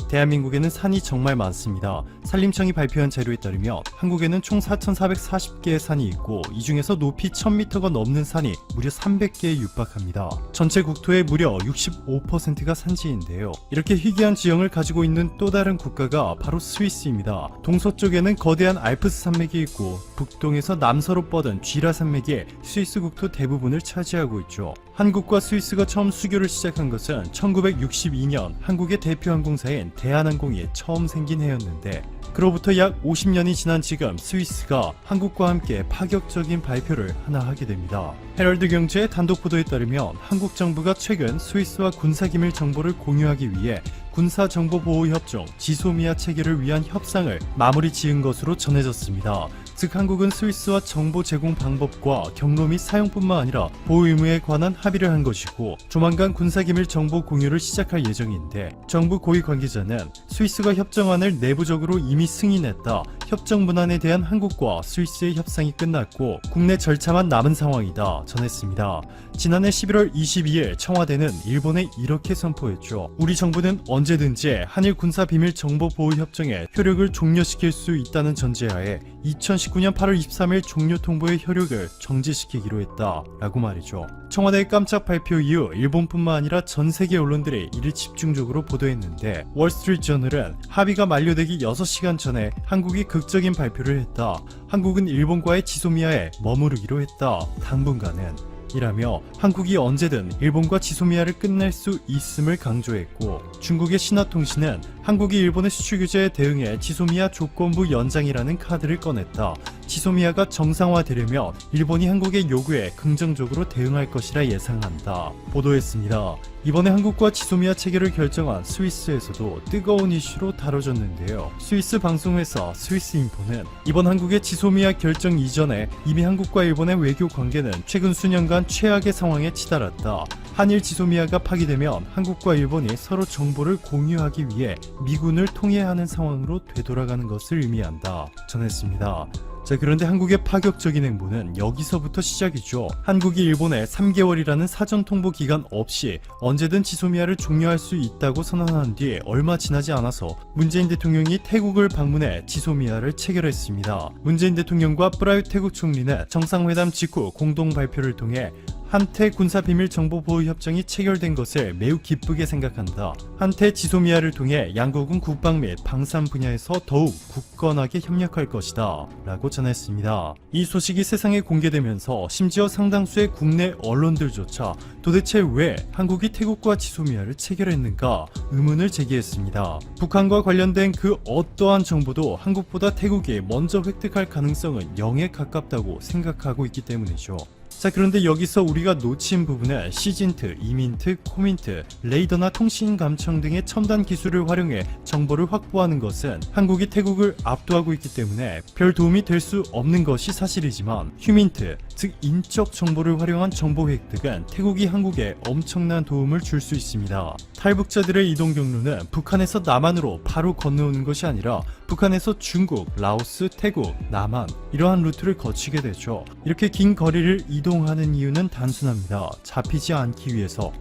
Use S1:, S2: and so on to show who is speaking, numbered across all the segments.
S1: 대한민국에는 산이 정말 많습니다. 산림청이 발표한 자료에 따르면 한국에는 총 4,440개의 산이 있고 이 중에서 높이 1000m가 넘는 산이 무려 300개에 육박합니다. 전체 국토의 무려 65%가 산지인데요. 이렇게 희귀한 지형을 가지고 있는 또 다른 국가가 바로 스위스입니다. 동서쪽에는 거대한 알프스 산맥이 있고 북동에서 남서로 뻗은 쥐라 산맥이 스위스 국토 대부분을 차지하고 있죠. 한국과 스위스가 처음 수교를 시작한 것은 1962년 한국의 대표 항공사인 대한항공이 처음 생긴 해였는데 그로부터 약 50년이 지난 지금 스위스가 한국과 함께 파격적인 발표를 하나 하게 됩니다. 헤럴드 경제의 단독 보도에 따르면 한국 정부가 최근 스위스와 군사기밀 정보를 공유하기 위해 군사정보보호협정 지소미아 체결을 위한 협상을 마무리 지은 것으로 전해졌습니다. 즉 한국은 스위스와 정보 제공 방법과 경로 및 사용뿐만 아니라 보호 의무에 관한 합의를 한 것이고 조만간 군사기밀 정보 공유를 시작할 예정인데 정부 고위 관계자는 스위스가 협정안을 내부적으로 이미 승인했다. 협정 문안에 대한 한국과 스위스의 협상이 끝났고 국내 절차만 남은 상황이다 전했습니다. 지난해 11월 22일 청와대는 일본에 이렇게 선포했죠. 우리 정부는 언제든지 한일 군사비밀 정보보호협정의 효력을 종료시킬 수 있다는 전제하에 2019년 8월 23일 종료 통보의 효력을 정지시키기로 했다 라고 말이죠. 청와대의 깜짝 발표 이후 일본뿐만 아니라 전 세계 언론들이 이를 집중적으로 보도했는데 월스트리트저널은 합의가 만료되기 6시간 전에 한국이 극적인 발표를 했다. 한국은 일본과의 지소미아에 머무르기로 했다. 당분간은 이라며 한국이 언제든 일본과 지소미아를 끝낼 수 있음을 강조했고 중국의 신화통신은 한국이 일본의 수출 규제에 대응해 지소미아 조건부 연장이라는 카드를 꺼냈다. 지소미아가 정상화되려면 일본이 한국의 요구에 긍정적으로 대응할 것이라 예상한다. 보도했습니다. 이번에 한국과 지소미아 체결을 결정한 스위스에서도 뜨거운 이슈로 다뤄졌는데요. 스위스 방송회사 스위스인포는 이번 한국의 지소미아 결정 이전에 이미 한국과 일본의 외교 관계는 최근 수년간 최악의 상황에 치달았다. 한일 지소미아가 파기되면 한국과 일본이 서로 정보를 공유하기 위해 미군을 통해하는 상황으로 되돌아가는 것을 의미한다 전했습니다. 자, 그런데 한국의 파격적인 행보는 여기서부터 시작이죠. 한국이 일본에 3개월이라는 사전 통보 기간 없이 언제든 지소미아를 종료할 수 있다고 선언한 뒤 얼마 지나지 않아서 문재인 대통령이 태국을 방문해 지소미아를 체결했습니다. 문재인 대통령과 프라윕 태국 총리는 정상회담 직후 공동 발표를 통해 한태 군사비밀정보보호협정이 체결된 것을 매우 기쁘게 생각한다. 한태 지소미아를 통해 양국은 국방 및 방산 분야에서 더욱 굳건하게 협력할 것이다 라고 전했습니다. 이 소식이 세상에 공개되면서 심지어 상당수의 국내 언론들조차 도대체 왜 한국이 태국과 지소미아를 체결했는가 의문을 제기했습니다. 북한과 관련된 그 어떠한 정보도 한국보다 태국이 먼저 획득할 가능성은 0에 가깝다고 생각하고 있기 때문이죠. 자, 그런데 여기서 우리가 놓친 부분은 시진트, 이민트, 코민트, 레이더나 통신 감청 등의 첨단 기술을 활용해 정보를 확보하는 것은 한국이 태국을 압도하고 있기 때문에 별 도움이 될 수 없는 것이 사실이지만 휴민트, 즉 인적 정보를 활용한 정보 획득은 태국이 한국에 엄청난 도움을 줄 수 있습니다. 탈북자들의 이동 경로는 북한에서 남한으로 바로 건너오는 것이 아니라 북한에서 중국, 라오스, 태국, 남한 이러한 루트를 거치게 되죠. 이렇게 긴 거리를 이동하는 이유는 단순합니다. 잡히지 않기 위해서.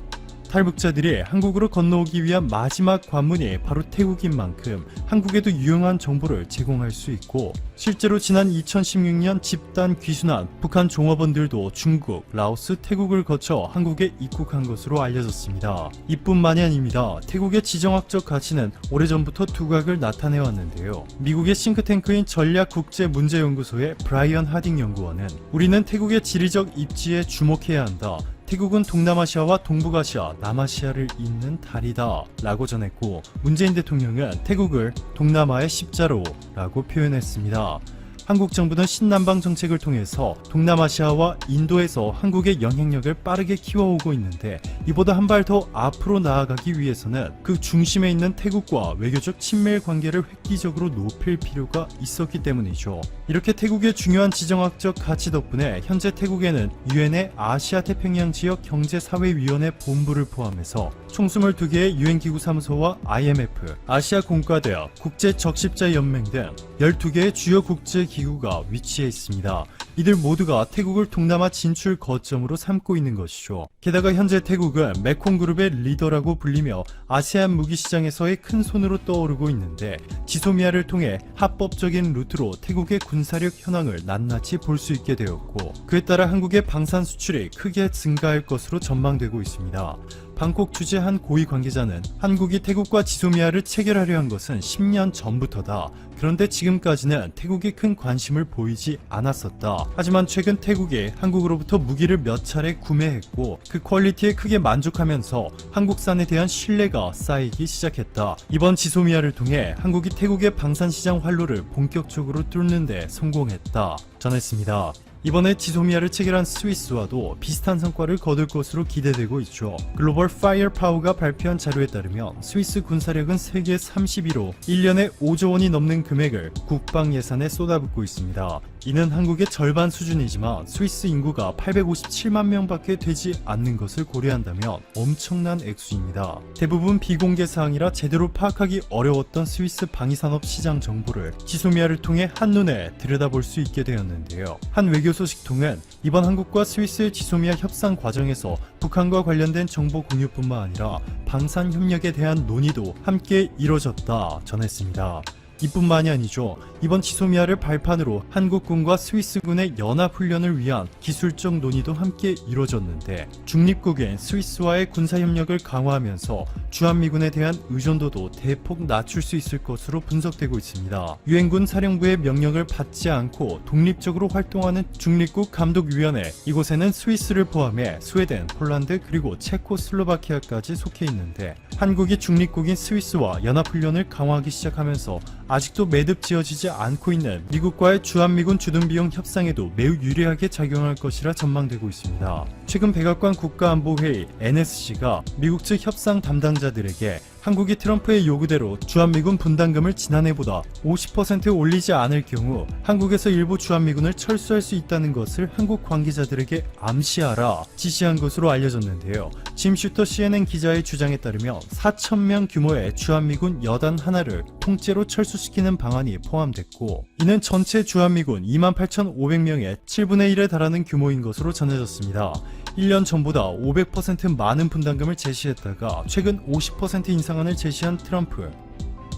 S1: 탈북자들이 한국으로 건너오기 위한 마지막 관문이 바로 태국인 만큼 한국에도 유용한 정보를 제공할 수 있고 실제로 지난 2016년 집단 귀순한 북한 종업원들도 중국, 라오스, 태국을 거쳐 한국에 입국한 것으로 알려졌습니다. 이뿐만이 아닙니다. 태국의 지정학적 가치는 오래전부터 두각을 나타내왔는데요. 미국의 싱크탱크인 전략국제문제연구소의 브라이언 하딩 연구원은 우리는 태국의 지리적 입지에 주목해야 한다. 태국은 동남아시아와 동북아시아, 남아시아를 잇는 다리다 라고 전했고 문재인 대통령은 태국을 동남아의 십자로 라고 표현했습니다. 한국 정부는 신남방 정책을 통해서 동남아시아와 인도에서 한국의 영향력을 빠르게 키워오고 있는데 이보다 한 발 더 앞으로 나아가기 위해서는 그 중심에 있는 태국과 외교적 친밀 관계를 획기적으로 높일 필요가 있었기 때문이죠. 이렇게 태국의 중요한 지정학적 가치 덕분에 현재 태국에는 유엔의 아시아 태평양 지역 경제사회위원회 본부를 포함해서 총 22개의 유엔기구 사무소와 IMF, 아시아 공과대학, 국제적십자연맹 등 12개의 주요 국제기구 기구가 위치해 있습니다. 이들 모두가 태국을 동남아 진출 거점으로 삼고 있는 것이죠. 게다가 현재 태국은 메콩그룹의 리더라고 불리며 아세안 무기 시장에서의 큰 손으로 떠오르고 있는데 지소미아를 통해 합법적인 루트로 태국의 군사력 현황을 낱낱이 볼 수 있게 되었고 그에 따라 한국의 방산 수출이 크게 증가할 것으로 전망되고 있습니다. 방콕 주재 한 고위 관계자는 한국이 태국과 지소미아를 체결하려 한 것은 10년 전부터다. 그런데 지금까지는 태국이 큰 관심을 보이지 않았었다. 하지만 최근 태국이 한국으로부터 무기를 몇 차례 구매했고 그 퀄리티에 크게 만족하면서 한국산에 대한 신뢰가 쌓이기 시작했다. 이번 지소미아를 통해 한국이 태국의 방산시장 활로를 본격적으로 뚫는 데 성공했다. 전했습니다. 이번에 지소미아를 체결한 스위스와도 비슷한 성과를 거둘 것으로 기대되고 있죠. 글로벌 파이어파워가 발표한 자료에 따르면 스위스 군사력은 세계 31호 1년에 5조 원이 넘는 금액을 국방 예산에 쏟아붓고 있습니다. 이는 한국의 절반 수준이지만 스위스 인구가 857만 명밖에 되지 않는 것을 고려한다면 엄청난 액수입니다. 대부분 비공개 사항이라 제대로 파악하기 어려웠던 스위스 방위산업 시장 정보를 지소미아를 통해 한눈에 들여다볼 수 있게 되었는데요. 한 외교 소식통은 이번 한국과 스위스의 지소미아 협상 과정에서 북한과 관련된 정보 공유뿐만 아니라 방산 협력에 대한 논의도 함께 이뤄졌다 전했습니다. 이뿐만이 아니죠. 이번 지소미아를 발판으로 한국군과 스위스군의 연합훈련을 위한 기술적 논의도 함께 이뤄졌는데 중립국인 스위스와의 군사협력을 강화하면서 주한미군에 대한 의존도도 대폭 낮출 수 있을 것으로 분석되고 있습니다. 유엔군 사령부의 명령을 받지 않고 독립적으로 활동하는 중립국 감독위원회, 이곳에는 스위스를 포함해 스웨덴, 폴란드 그리고 체코슬로바키아까지 속해 있는데 한국이 중립국인 스위스와 연합훈련을 강화하기 시작하면서 아직도 매듭 지어지지 않고 있는 미국과의 주한미군 주둔비용 협상에도 매우 유리하게 작용할 것이라 전망되고 있습니다. 최근 백악관 국가안보회의 NSC가 미국 측 협상 담당자들에게 한국이 트럼프의 요구대로 주한미군 분담금을 지난해보다 50% 올리지 않을 경우 한국에서 일부 주한미군을 철수할 수 있다는 것을 한국 관계자들에게 암시하라 지시한 것으로 알려졌는데요. 짐 슈터 CNN 기자의 주장에 따르면 4,000명 규모의 주한미군 여단 하나를 통째로 철수시키는 방안이 포함됐고 이는 전체 주한미군 28,500명의 7분의 1에 달하는 규모인 것으로 전해졌습니다. 1년 전보다 500% 많은 분담금을 제시했다가 최근 50% 인상안을 제시한 트럼프.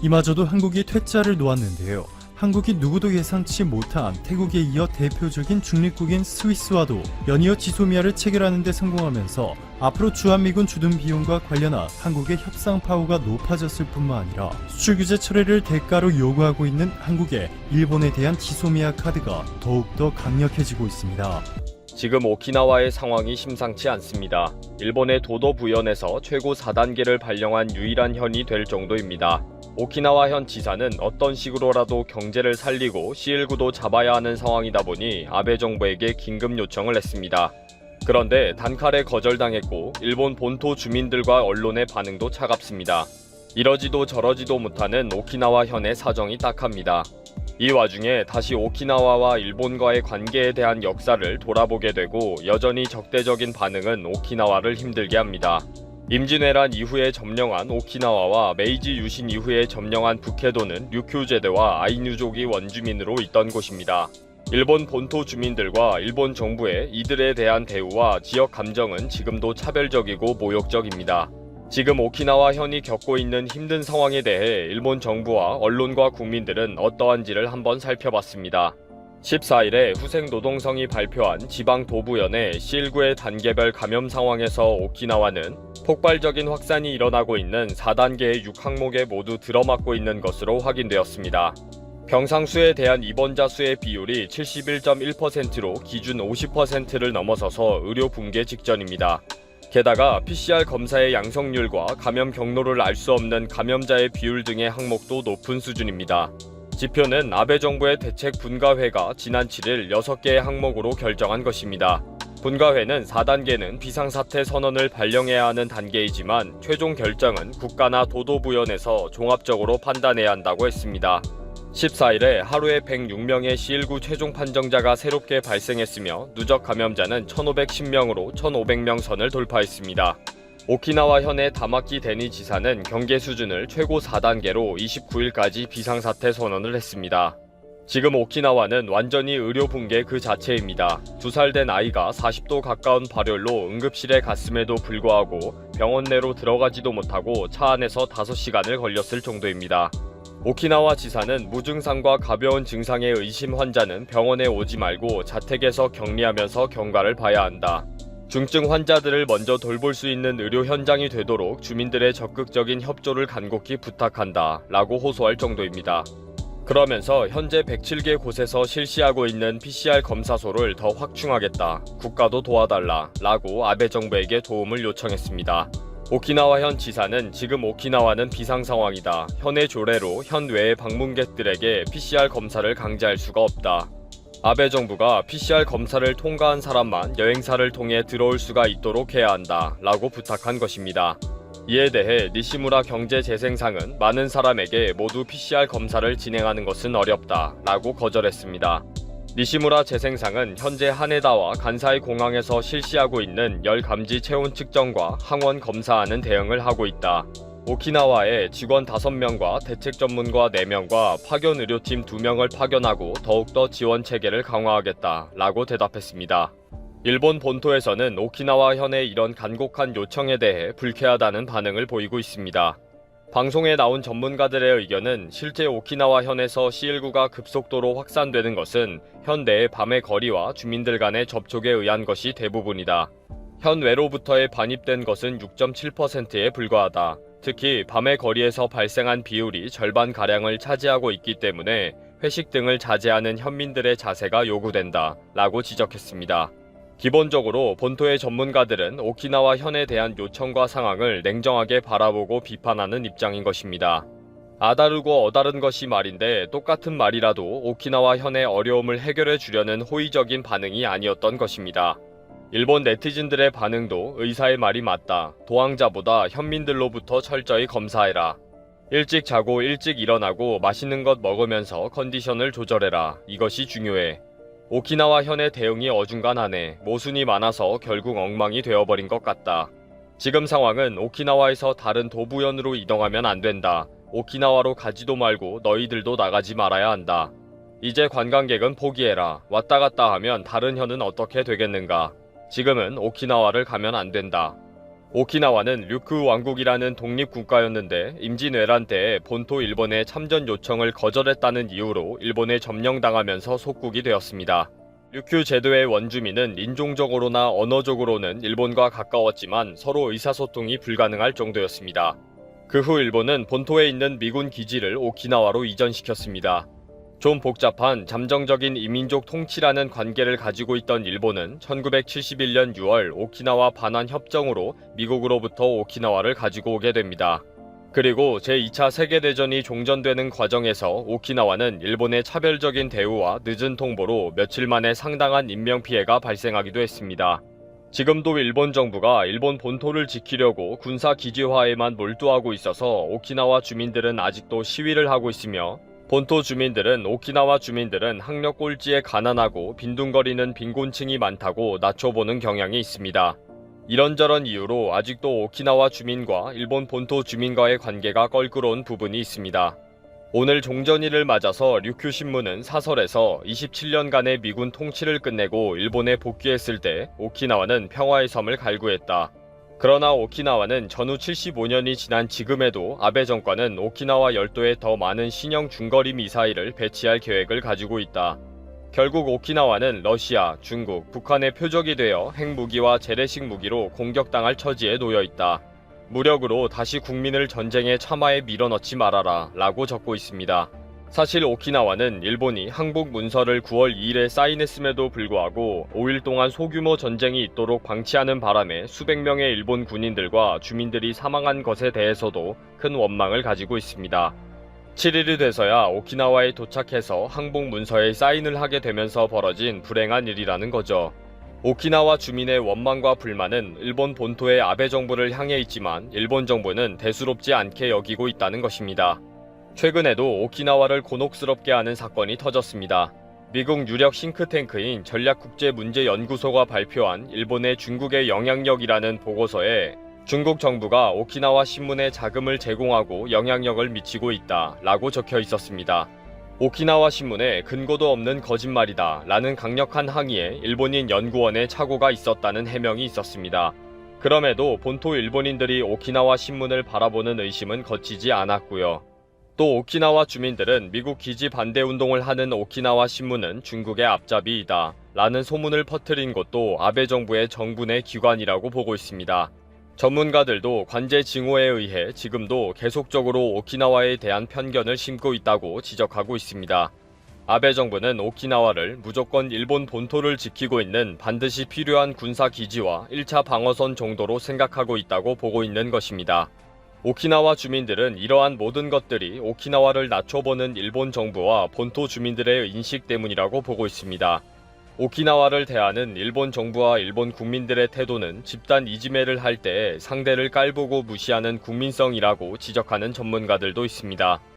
S1: 이마저도 한국이 퇴짜를 놓았는데요. 한국이 누구도 예상치 못한 태국에 이어 대표적인 중립국인 스위스와도 연이어 지소미아를 체결하는 데 성공하면서 앞으로 주한미군 주둔 비용과 관련한 한국의 협상 파워가 높아졌을 뿐만 아니라 수출 규제 철회를 대가로 요구하고 있는 한국의 일본에 대한 지소미아 카드가 더욱더 강력해지고 있습니다.
S2: 지금 오키나와의 상황이 심상치 않습니다. 일본의 도도 부현에서 최고 4단계를 발령한 유일한 현이 될 정도입니다. 오키나와 현 지사는 어떤 식으로라도 경제를 살리고 C19도 잡아야 하는 상황이다 보니 아베 정부에게 긴급 요청을 했습니다. 그런데 단칼에 거절당했고 일본 본토 주민들과 언론의 반응도 차갑습니다. 이러지도 저러지도 못하는 오키나와 현의 사정이 딱합니다. 이 와중에 다시 오키나와와 일본과의 관계에 대한 역사를 돌아보게 되고 여전히 적대적인 반응은 오키나와를 힘들게 합니다. 임진왜란 이후에 점령한 오키나와와 메이지 유신 이후에 점령한 북해도는 류큐제대와 아이누족이 원주민으로 있던 곳입니다. 일본 본토 주민들과 일본 정부의 이들에 대한 대우와 지역 감정은 지금도 차별적이고 모욕적입니다. 지금 오키나와 현이 겪고 있는 힘든 상황에 대해 일본 정부와 언론과 국민들은 어떠한지를 한번 살펴봤습니다. 14일에 후생노동성이 발표한 지방도부연의 C19의 단계별 감염 상황에서 오키나와는 폭발적인 확산이 일어나고 있는 4단계의 6항목에 모두 들어맞고 있는 것으로 확인되었습니다. 병상수에 대한 입원자 수의 비율이 71.1%로 기준 50%를 넘어서서 의료 붕괴 직전입니다. 게다가 PCR 검사의 양성률과 감염 경로를 알 수 없는 감염자의 비율 등의 항목도 높은 수준입니다. 지표는 아베 정부의 대책 분과회가 지난 7일 6개의 항목으로 결정한 것입니다. 분과회는 4단계는 비상사태 선언을 발령해야 하는 단계이지만 최종 결정은 국가나 도도부연에서 종합적으로 판단해야 한다고 했습니다. 14일에 하루에 106명의 C19 최종 판정자가 새롭게 발생했으며 누적 감염자는 1,510명으로 1,500명 선을 돌파했습니다. 오키나와 현의 다마키 데니 지사는 경계 수준을 최고 4단계로 29일까지 비상사태 선언을 했습니다. 지금 오키나와는 완전히 의료 붕괴 그 자체입니다. 2살 된 아이가 40도 가까운 발열로 응급실에 갔음에도 불구하고 병원 내로 들어가지도 못하고 차 안에서 5시간을 걸렸을 정도입니다. 오키나와 지사는 무증상과 가벼운 증상의 의심 환자는 병원에 오지 말고 자택에서 격리하면서 경과를 봐야 한다. 중증 환자들을 먼저 돌볼 수 있는 의료 현장이 되도록 주민들의 적극적인 협조를 간곡히 부탁한다 라고 호소할 정도입니다. 그러면서 현재 107개 곳에서 실시하고 있는 PCR 검사소를 더 확충하겠다. 국가도 도와달라 라고 아베 정부에게 도움을 요청했습니다. 오키나와 현 지사는 지금 오키나와는 비상 상황이다. 현의 조례로 현 외의 방문객들에게 PCR 검사를 강제할 수가 없다. 아베 정부가 PCR 검사를 통과한 사람만 여행사를 통해 들어올 수가 있도록 해야 한다 라고 부탁한 것입니다. 이에 대해 니시무라 경제재생상은 많은 사람에게 모두 PCR 검사를 진행하는 것은 어렵다 라고 거절했습니다. 니시무라 재생상은 현재 하네다와 간사이 공항에서 실시하고 있는 열 감지 체온 측정과 항원 검사하는 대응을 하고 있다. 오키나와에 직원 5명과 대책 전문가 4명과 파견 의료팀 2명을 파견하고 더욱더 지원 체계를 강화하겠다 라고 대답했습니다. 일본 본토에서는 오키나와 현의 이런 간곡한 요청에 대해 불쾌하다는 반응을 보이고 있습니다. 방송에 나온 전문가들의 의견은 실제 오키나와 현에서 C19가 급속도로 확산되는 것은 현 내의 밤의 거리와 주민들 간의 접촉에 의한 것이 대부분이다. 현 외로부터의 반입된 것은 6.7%에 불과하다. 특히 밤의 거리에서 발생한 비율이 절반가량을 차지하고 있기 때문에 회식 등을 자제하는 현민들의 자세가 요구된다 라고 지적했습니다. 기본적으로 본토의 전문가들은 오키나와 현에 대한 요청과 상황을 냉정하게 바라보고 비판하는 입장인 것입니다. 아다르고 어다른 것이 말인데 똑같은 말이라도 오키나와 현의 어려움을 해결해 주려는 호의적인 반응이 아니었던 것입니다. 일본 네티즌들의 반응도 의사의 말이 맞다. 도항자보다 현민들로부터 철저히 검사해라. 일찍 자고 일찍 일어나고 맛있는 것 먹으면서 컨디션을 조절해라. 이것이 중요해. 오키나와 현의 대응이 어중간하네. 모순이 많아서 결국 엉망이 되어버린 것 같다. 지금 상황은 오키나와에서 다른 도부현으로 이동하면 안 된다. 오키나와로 가지도 말고 너희들도 나가지 말아야 한다. 이제 관광객은 포기해라. 왔다 갔다 하면 다른 현은 어떻게 되겠는가. 지금은 오키나와를 가면 안 된다. 오키나와는 류큐 왕국이라는 독립국가였는데 임진왜란 때에 본토 일본의 참전 요청을 거절했다는 이유로 일본에 점령당하면서 속국이 되었습니다. 류큐 제도의 원주민은 인종적으로나 언어적으로는 일본과 가까웠지만 서로 의사소통이 불가능할 정도였습니다. 그 후 일본은 본토에 있는 미군 기지를 오키나와로 이전시켰습니다. 좀 복잡한 잠정적인 이민족 통치라는 관계를 가지고 있던 일본은 1971년 6월 오키나와 반환 협정으로 미국으로부터 오키나와를 가지고 오게 됩니다. 그리고 제2차 세계대전이 종전되는 과정에서 오키나와는 일본의 차별적인 대우와 늦은 통보로 며칠 만에 상당한 인명피해가 발생하기도 했습니다. 지금도 일본 정부가 일본 본토를 지키려고 군사기지화에만 몰두하고 있어서 오키나와 주민들은 아직도 시위를 하고 있으며 본토 주민들은 오키나와 주민들은 학력 꼴찌에 가난하고 빈둥거리는 빈곤층이 많다고 낮춰보는 경향이 있습니다. 이런저런 이유로 아직도 오키나와 주민과 일본 본토 주민과의 관계가 껄끄러운 부분이 있습니다. 오늘 종전일을 맞아서 류큐 신문은 사설에서 27년간의 미군 통치를 끝내고 일본에 복귀했을 때 오키나와는 평화의 섬을 갈구했다. 그러나 오키나와는 전후 75년이 지난 지금에도 아베 정권은 오키나와 열도에 더 많은 신형 중거리 미사일을 배치할 계획을 가지고 있다. 결국 오키나와는 러시아, 중국, 북한의 표적이 되어 핵무기와 재래식 무기로 공격당할 처지에 놓여 있다. 무력으로 다시 국민을 전쟁의 참화에 밀어넣지 말아라 라고 적고 있습니다. 사실 오키나와는 일본이 항복 문서를 9월 2일에 사인했음에도 불구하고 5일 동안 소규모 전쟁이 있도록 방치하는 바람에 수백 명의 일본 군인들과 주민들이 사망한 것에 대해서도 큰 원망을 가지고 있습니다. 7일이 돼서야 오키나와에 도착해서 항복 문서에 사인을 하게 되면서 벌어진 불행한 일이라는 거죠. 오키나와 주민의 원망과 불만은 일본 본토의 아베 정부를 향해 있지만 일본 정부는 대수롭지 않게 여기고 있다는 것입니다. 최근에도 오키나와를 곤혹스럽게 하는 사건이 터졌습니다. 미국 유력 싱크탱크인 전략국제문제연구소가 발표한 일본의 중국의 영향력이라는 보고서에 중국 정부가 오키나와 신문에 자금을 제공하고 영향력을 미치고 있다 라고 적혀 있었습니다. 오키나와 신문에 근거도 없는 거짓말이다 라는 강력한 항의에 일본인 연구원에 착오가 있었다는 해명이 있었습니다. 그럼에도 본토 일본인들이 오키나와 신문을 바라보는 의심은 거치지 않았고요. 또 오키나와 주민들은 미국 기지 반대 운동을 하는 오키나와 신문은 중국의 앞잡이이다 라는 소문을 퍼뜨린 것도 아베 정부의 정부 내 기관이라고 보고 있습니다. 전문가들도 관제 징후에 의해 지금도 계속적으로 오키나와에 대한 편견을 심고 있다고 지적하고 있습니다. 아베 정부는 오키나와를 무조건 일본 본토를 지키고 있는 반드시 필요한 군사 기지와 1차 방어선 정도로 생각하고 있다고 보고 있는 것입니다. 오키나와 주민들은 이러한 모든 것들이 오키나와를 낮춰보는 일본 정부와 본토 주민들의 인식 때문이라고 보고 있습니다. 오키나와를 대하는 일본 정부와 일본 국민들의 태도는 집단 이지메를 할 때 상대를 깔보고 무시하는 국민성이라고 지적하는 전문가들도 있습니다.